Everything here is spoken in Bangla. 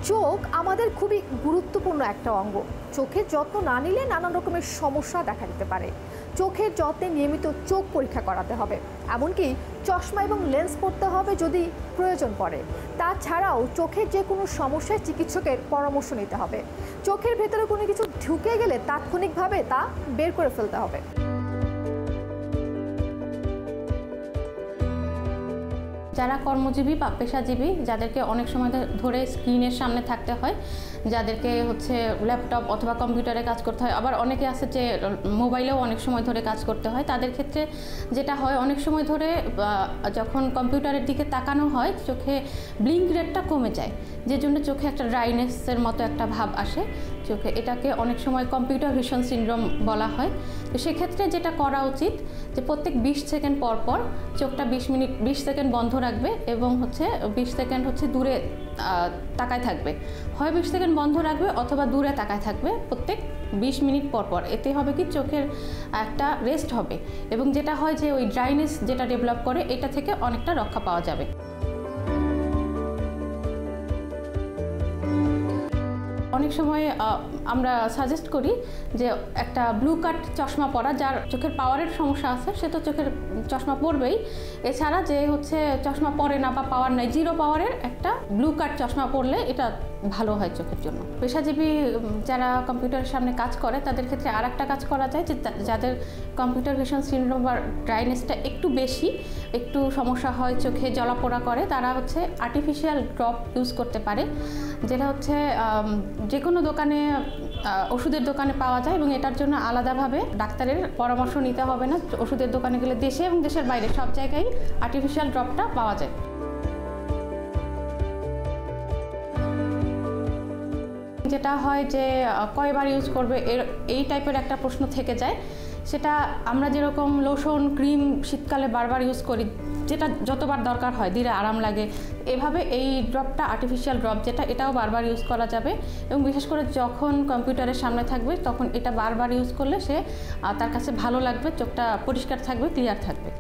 চোখ আমাদের খুবই গুরুত্বপূর্ণ একটা অঙ্গ। চোখের যত্ন না নিলে নানান রকমের সমস্যা দেখা দিতে পারে। চোখের যত্নে নিয়মিত চোখ পরীক্ষা করাতে হবে, এমনকি চশমা এবং লেন্স পরতে হবে যদি প্রয়োজন পড়ে। তাছাড়াও চোখের যে কোনো সমস্যায় চিকিৎসকের পরামর্শ নিতে হবে। চোখের ভেতরে কোনো কিছু ঢুকে গেলে তাৎক্ষণিকভাবে তা বের করে ফেলতে হবে। যারা কর্মজীবী বা পেশাজীবী, যাদেরকে অনেক সময় ধরে স্ক্রিনের সামনে থাকতে হয়, যাদেরকে ল্যাপটপ অথবা কম্পিউটারে কাজ করতে হয়, আবার অনেকে আছে যে মোবাইলেও অনেক সময় ধরে কাজ করতে হয়, তাদের ক্ষেত্রে যেটা হয় অনেক সময় ধরে যখন কম্পিউটারের দিকে তাকানো হয় চোখে ব্লিঙ্ক রেটটা কমে যায়, যে জন্য চোখে একটা ড্রাইনেসের মতো একটা ভাব আসে চোখে। এটাকে অনেক সময় কম্পিউটার ভিশন সিনড্রোম বলা হয়। তো সেক্ষেত্রে যেটা করা উচিত যে প্রত্যেক 20 সেকেন্ড পর পর চোখটা 20 সেকেন্ড বন্ধ রাখবে এবং 20 সেকেন্ড দূরে তাকায় থাকবে। হয় 20 সেকেন্ড বন্ধ রাখবে অথবা দূরে তাকায় থাকবে প্রত্যেক 20 মিনিট পর পর। এতে হবে কি চোখের একটা রেস্ট হবে এবং যেটা হয় যে ওই ড্রাইনেস যেটা ডেভেলপ করে এটা থেকে অনেকটা রক্ষা পাওয়া যাবে। অনেক সময় আমরা সাজেস্ট করি যে একটা ব্লু কাট চশমা পরা, যার চোখের পাওয়ারের সমস্যা আছে সে তো চোখের চশমা পরবেই। এছাড়া যে চশমা পরে না বা পাওয়ার নাই, 0 পাওয়ারের একটা ব্লু কাট চশমা পরলে এটা ভালো হয় চোখের জন্য। পেশাজীবী যারা কম্পিউটারের সামনে কাজ করে তাদের ক্ষেত্রে আর একটা কাজ করা যায় যে যাদের কম্পিউটার ভিশন সিনড্রোম বা ড্রাইনেসটা একটু বেশি, একটু সমস্যা হয়, চোখে জ্বলাপোড়া করে, তারা আর্টিফিশিয়াল ড্রপ ইউজ করতে পারে, যেটা যে কোনো দোকানে ওষুধের দোকানে পাওয়া যায় এবং এটার জন্য আলাদাভাবে ডাক্তারের পরামর্শ নিতে হবে না। ওষুধের দোকানে গেলে দেশে এবং দেশের বাইরে সব জায়গায় আর্টিফিশিয়াল ড্রপটা পাওয়া যায়। যেটা হয় যে কয়বার ইউজ করবে এই টাইপের একটা প্রশ্ন থেকে যায়। সেটা আমরা যেরকম লোশন ক্রিম শীতকালে বারবার ইউজ করি, যেটা যতবার দরকার হয় দিলে আরাম লাগে, এভাবে এই ড্রপটা আর্টিফিশিয়াল ড্রপ যেটা, এটাও বারবার ইউজ করা যাবে এবং বিশেষ করে যখন কম্পিউটারের সামনে থাকবে তখন এটা বারবার ইউজ করলে তার কাছে ভালো লাগবে, চোখটা পরিষ্কার থাকবে, ক্লিয়ার থাকবে।